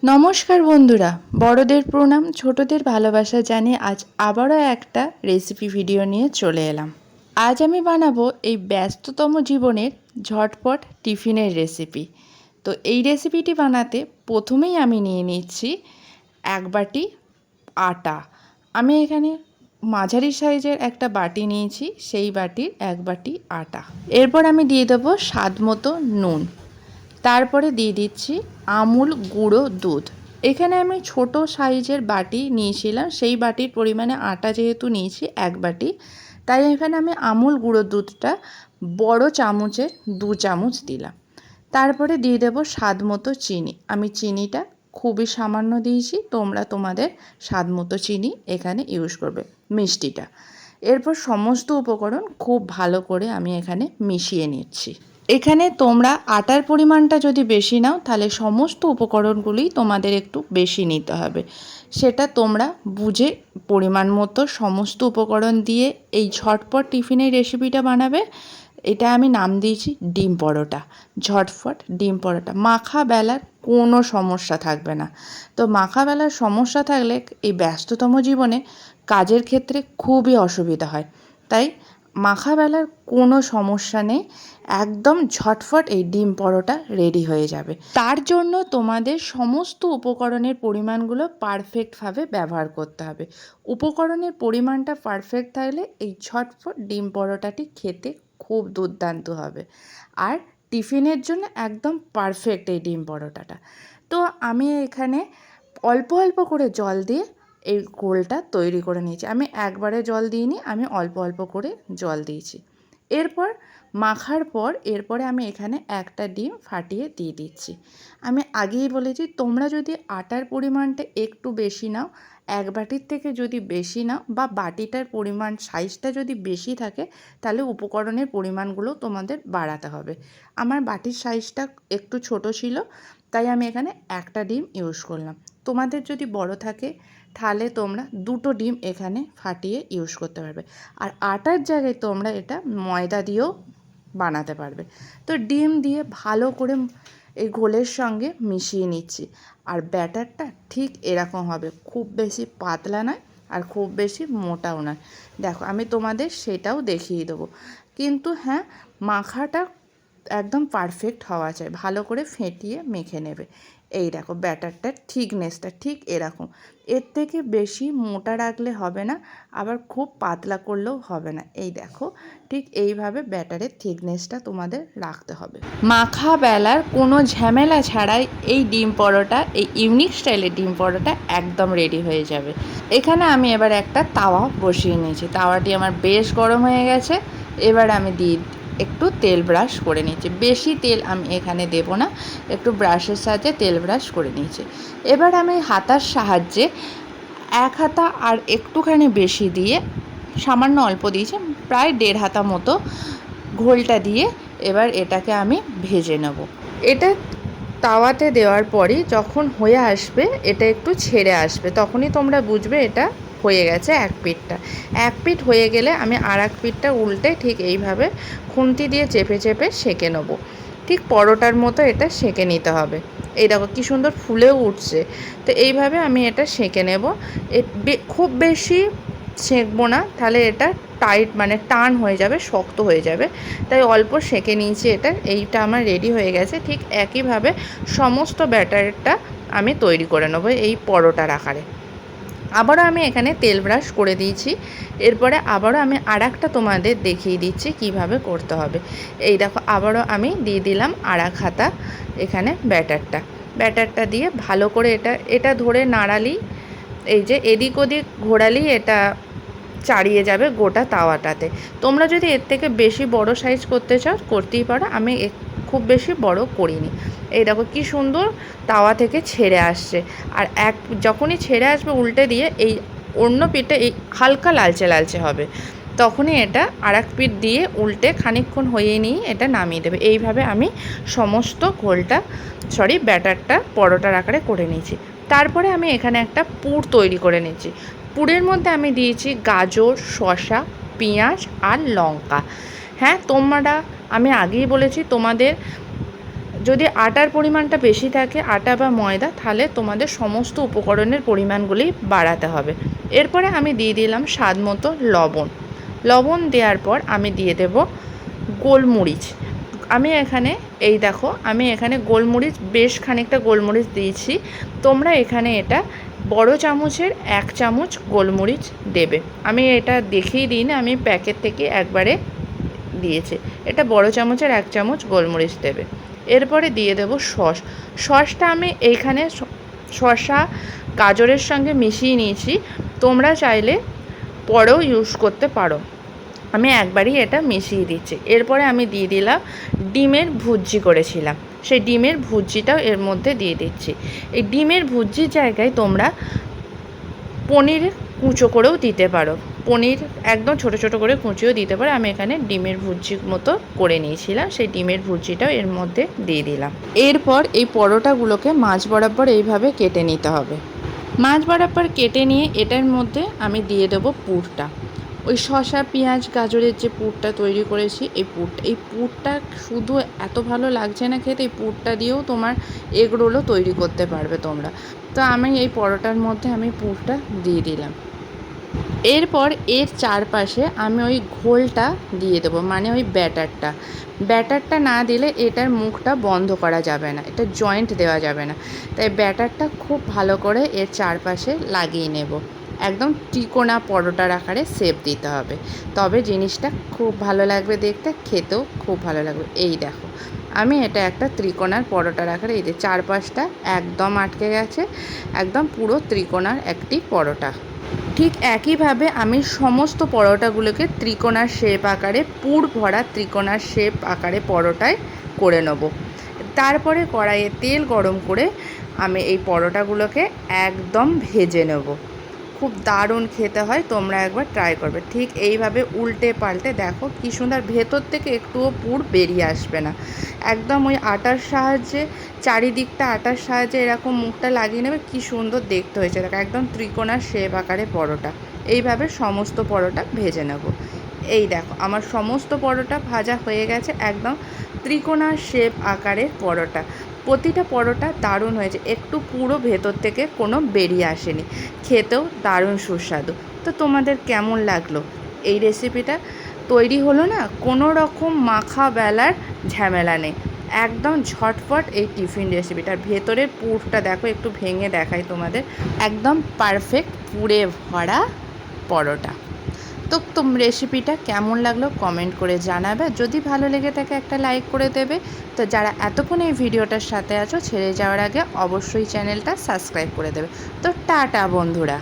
নমস্কার বন্ধুরা, বড়দের প্রণাম, ছোটদের ভালোবাসা জানিয়ে আজ আবারও একটা রেসিপি ভিডিও নিয়ে চলে এলাম। আজ আমি বানাবো এই ব্যস্ততম জীবনের ঝটপট টিফিনের রেসিপি। তো এই রেসিপিটি বানাতে প্রথমেই আমি নিয়ে নিচ্ছি এক বাটি আটা। আমি এখানে মাঝারি সাইজের একটা বাটি নিয়েছি, সেই বাটির এক বাটি আটা। এরপর আমি দিয়ে দেবো স্বাদ মতো নুন। তারপরে দিয়ে দিচ্ছি আমুল গুঁড়ো দুধ। এখানে আমি ছোট সাইজের বাটি নিয়েছিলাম, সেই বাটির পরিমাণে আটা যেহেতু নিয়েছি এক বাটি, তাই এখানে আমি আমুল গুঁড়ো দুধটা বড় চামচে 2 চামচ দিলাম। তারপরে দিয়ে দেবো স্বাদ মতো চিনি। আমি চিনিটা খুবই সামান্য দিয়েছি, তোমরা তোমাদের স্বাদ মতো চিনি এখানে ইউজ করবে, মিষ্টিটা। এরপর সমস্ত উপকরণ খুব ভালো করে আমি এখানে মিশিয়ে নিচ্ছি। এখানে তোমরা আটার পরিমাণটা যদি বেশি নাও তাহলে সমস্ত উপকরণগুলোই তোমাদের একটু বেশি নিতে হবে, সেটা তোমরা বুঝে পরিমাণ মতো সমস্ত উপকরণ দিয়ে এই ঝটপট টিফিনের রেসিপিটা বানাবে। এটা আমি নাম দিয়েছি ডিম পরোটা, ঝটপট ডিম পরোটা। মাখা বেলার কোনো সমস্যা থাকবে না। তো মাখা বেলার সমস্যা থাকলে এই ব্যস্ততম জীবনে কাজের ক্ষেত্রে খুবই অসুবিধা হয়, তাই মাখা বেলার কোনো সমস্যা নেই, একদম ঝটফট এই ডিম পরোটা রেডি হয়ে যাবে। তার জন্য তোমাদের সমস্ত উপকরণের পরিমাণগুলো পারফেক্টভাবে ব্যবহার করতে হবে। উপকরণের পরিমাণটা পারফেক্ট থাকলে এই ঝটফট ডিম পরোটাটি খেতে খুব দুর্দান্ত হবে, আর টিফিনের জন্য একদম পারফেক্ট এই ডিম পরোটাটা। তো আমি এখানে অল্প অল্প করে জল দিয়ে এই ঘোলটা তৈরি করে নিয়েছি। আমি একবারে জল দিইনি, আমি অল্প অল্প করে জল দিয়েছি। এরপর মাখার পর এরপরে আমি এখানে একটা ডিম ফাটিয়ে দিয়ে দিচ্ছি। আমি আগেই বলেছি, তোমরা যদি আটার পরিমাণটা একটু বেশি নাও, এক বাটির থেকে যদি বেশি নাও বা বাটিটার পরিমাণ সাইজটা যদি বেশি থাকে, তাহলে উপকরণের পরিমাণগুলো তোমাদের বাড়াতে হবে। আমার বাটির সাইজটা একটু ছোট ছিল, তাই আমি এখানে একটা ডিম ইউজ করলাম। তোমাদের যদি বড় থাকে তাহলে তোমরা 2টো ডিম এখানে ফাটিয়ে ইউজ করতে পারবে। আর আটার জায়গায় তোমরা এটা ময়দা দিয়েও বানাতে পারবে। তো ডিম দিয়ে ভালো করে এই ঘোলের সঙ্গে মিশিয়ে নিচ্ছি। আর ব্যাটারটা ঠিক এরকম হবে, খুব বেশি পাতলা নয় আর খুব বেশি মোটাও নয়। দেখো, আমি তোমাদের সেটাও দেখিয়ে দেবো, কিন্তু হ্যাঁ, মাখাটা একদম পারফেক্ট হওয়া চাই। ভালো করে ফেটিয়ে মেখে নেবে। এই দেখো, ব্যাটারটার থিকনেসটা ঠিক এরকম, এর থেকে বেশি মোটা রাখলে হবে না, আবার খুব পাতলা করলেও হবে না। এই দেখো, ঠিক এইভাবে ব্যাটারের থিকনেসটা তোমাদের রাখতে হবে। মাখা বেলার কোনো ঝামেলা ছাড়াই এই ডিম পরোটা, এই ইউনিক স্টাইলের ডিম পরোটা একদম রেডি হয়ে যাবে। এখানে আমি এবার একটা তাওয়া বসিয়ে নিয়েছি। তাওয়াটি আমার বেশ গরম হয়ে গেছে। এবার আমি একটু তেল ব্রাশ করে নিচ্ছি। বেশি তেল আমি এখানে দেব না, একটু ব্রাশের সাহায্যে তেল ব্রাশ করে নিয়েছি। এবার আমি হাতার সাহায্যে এক হাতা আর একটুখানি বেশি দিয়ে, সামান্য অল্প দিয়েছি, প্রায় 1.5 হাতা মতো ঘোলটা দিয়ে এবার এটাকে আমি ভেজে নেব। এটা তাওয়াতে দেওয়ার পরই যখন হয়ে আসবে, এটা একটু ছেড়ে আসবে, তখনই তোমরা বুঝবে এটা হয়ে গেছে এক পিঠটা। এক পিঠ হয়ে গেলে আমি আর এক পিঠটা উল্টে ঠিক এইভাবে খুন্তি দিয়ে চেপে চেপে সেঁকে নেব। ঠিক পরোটার মতো এটা সেঁকে নিতে হবে। এই দেখো কী সুন্দর ফুলেও উঠছে। তো এইভাবে আমি এটা সেঁকে নেব। খুব বেশি সেঁকবো না, তাহলে এটা টাইট মানে টান হয়ে যাবে, শক্ত হয়ে যাবে, তাই অল্প সেঁকে নিয়েছি। এইটা আমার রেডি হয়ে গেছে। ঠিক একইভাবে সমস্ত ব্যাটারটা আমি তৈরি করে নেবো এই পরোটার আকারে। আবারও আমি এখানে তেল ব্রাশ করে দিয়েছি। এরপরে আবারও আমি আর একটা তোমাদের দেখিয়ে দিচ্ছি কিভাবে করতে হবে। এই দেখো, আবারও আমি দিয়ে দিলাম আর এক হাতা এখানে ব্যাটারটা দিয়ে ভালো করে এটা ধরে নাড়ালি, এই যে এদিক ওদিক ঘোরালি, এটা চাড়িয়ে যাবে গোটা তাওয়াটাতে। তোমরা যদি এর থেকে বেশি বড় সাইজ করতে চাও করতেই পারো, আমি খুব বেশি বড় করিনি। এই দেখো কি সুন্দর তাওয়া থেকে ছেড়ে আসছে। আর যখনই ছেড়ে আসবে উল্টে দিয়ে এই অন্য পিঠে এই হালকা লালচে লালচে হবে, তখনই এটা আর এক পিঠ দিয়ে উল্টে খানিকক্ষণ হয়ে নিয়ে এটা নামিয়ে দেবে। এইভাবে আমি সমস্ত ব্যাটারটা পরোটার আকারে করে নিয়েছি। তারপরে আমি এখানে একটা পুর তৈরি করে নিয়েছি। পুরের মধ্যে আমি দিয়েছি গাজর, শসা, পেঁয়াজ আর লঙ্কা। হ্যাঁ, আমি আগেই বলেছি তোমাদের যদি আটার পরিমাণটা বেশি থাকে, আটা বা ময়দা, তাহলে তোমাদের সমস্ত উপকরণের পরিমাণগুলি বাড়াতে হবে। এরপরে আমি দিয়ে দিলাম স্বাদ মতো লবণ। লবণ দেওয়ার পর আমি দিয়ে দেব গোলমরিচ। আমি এখানে আমি এখানে গোলমরিচ বেশ খানিকটা গোলমরিচ দিয়েছি। তোমরা এখানে এটা বড় চামচের 1 চামচ গোলমরিচ দেবে। আমি এটা দেখেই দিই না, আমি প্যাকেট থেকে একবারে দিয়েছি। এটা বড় চামচের 1 চামচ গোলমরিচ দেবে। এরপরে দিয়ে দেব সসটা আমি এইখানে শসা গাজরের সঙ্গে মিশিয়ে নিয়েছি। তোমরা চাইলে পরেও ইউজ করতে পারো। আমি একবারই এটা মিশিয়ে দিচ্ছি। এরপরে আমি দিয়ে দিলাম ডিমের ভুর্জি করেছিলাম, সেই ডিমের ভুর্জিটাও এর মধ্যে দিয়ে দিচ্ছি। এই ডিমের ভুর্জির জায়গায় তোমরা পনির কুচো করেও দিতে পারো, পনির একদম ছোট ছোট করে কুচিও দিতে পারো। আমি এখানে ডিমের ভুর্জি মতো করে নিয়েছিলাম, সেই ডিমের ভুর্জিটাও এর মধ্যে দিয়ে দিলাম। এরপর এই পরোটাগুলোকে মাঝ বরাবর এইভাবে কেটে নিতে হবে। মাঝ বরাবর কেটে নিয়ে এটার মধ্যে আমি দিয়ে দেবো পুরটা। ওই শসা পেঁয়াজ গাজরের যে পুরটা তৈরি করেছি, এই পুরটা শুধু এত ভালো লাগছে না খেতে, এই পুরটা দিয়েও তোমার এগরোলও তৈরি করতে পারবে তোমরা। তো আমি এই পরোটার মধ্যে আমি পুরটা দিয়ে দিলাম। এরপর এর চারপাশে আমি ওই ঘোলটা দিয়ে দেবো, মানে ওই ব্যাটারটা না দিলে এটার মুখটা বন্ধ করা যাবে না, এটা জয়েন্ট দেওয়া যাবে না। তাই ব্যাটারটা খুব ভালো করে এর চারপাশে লাগিয়ে নেব। একদম ত্রিকোণা পরোটার আকারে শেপ দিতে হবে, তবে জিনিসটা খুব ভালো লাগবে দেখতে, খেতেও খুব ভালো লাগবে। এই দেখো, আমি এটা একটা ত্রিকোণার পরোটার আকারে, এই যে চারপাশটা একদম আটকে গেছে, একদম পুরো ত্রিকোণার একটি পরোটা। ঠিক একইভাবে আমি সমস্ত পরোটাগুলোকে ত্রিকোণার শেপ আকারে, পুর ভরা ত্রিকোণার শেপ আকারে পরোটায় করে নেব। তারপরে কড়াইয়ে তেল গরম করে আমি এই পরোটাগুলোকে একদম ভেজে নেব। খুব দারুণ খেতে হয়, তোমরা একবার ট্রাই করবে। ঠিক এইভাবে উল্টে পাল্টে দেখো কি সুন্দর, ভেতর থেকে একটুও পুর বেরিয়ে আসবে না। একদম ওই আটার সাহায্যে, চারিদিকটা আটার সাহায্যে এরকম মুখটা লাগিয়ে নেবে, কি সুন্দর দেখতে হয়েছে দেখো, একদম ত্রিকোণার শেপ আকারে পরোটা। এইভাবে সমস্ত পরোটা ভেজে নেব। এই দেখো আমার সমস্ত পরোটা ভাজা হয়ে গেছে, একদম ত্রিকোণার শেপ আকারের পরোটা। প্রতিটা পরোটা দারুণ হয়েছে, একটু পুরো ভেতর থেকে কোনো বেরিয়ে আসেনি, খেতেও দারুণ সুস্বাদু। তো তোমাদের কেমন লাগলো এই রেসিপিটা? তৈরি হলো না, কোনো রকম মাখা বেলার ঝামেলা নেই, একদম ঝটপট এই টিফিন রেসিপিটার ভেতরের পুরটা দেখো, একটু ভেঙে দেখাই তোমাদের, একদম পারফেক্ট পুরে ভরা পরোটা। তো রেসিপিটা কেমন লাগলো কমেন্ট করে জানাবে। যদি ভালো লেগে থাকে একটা লাইক করে দেবে। তো যারা এতক্ষণ এই ভিডিওটার সাথে আছো, ছেড়ে যাওয়ার আগে অবশ্যই চ্যানেলটা সাবস্ক্রাইব করে দেবে। তো টাটা বন্ধুরা।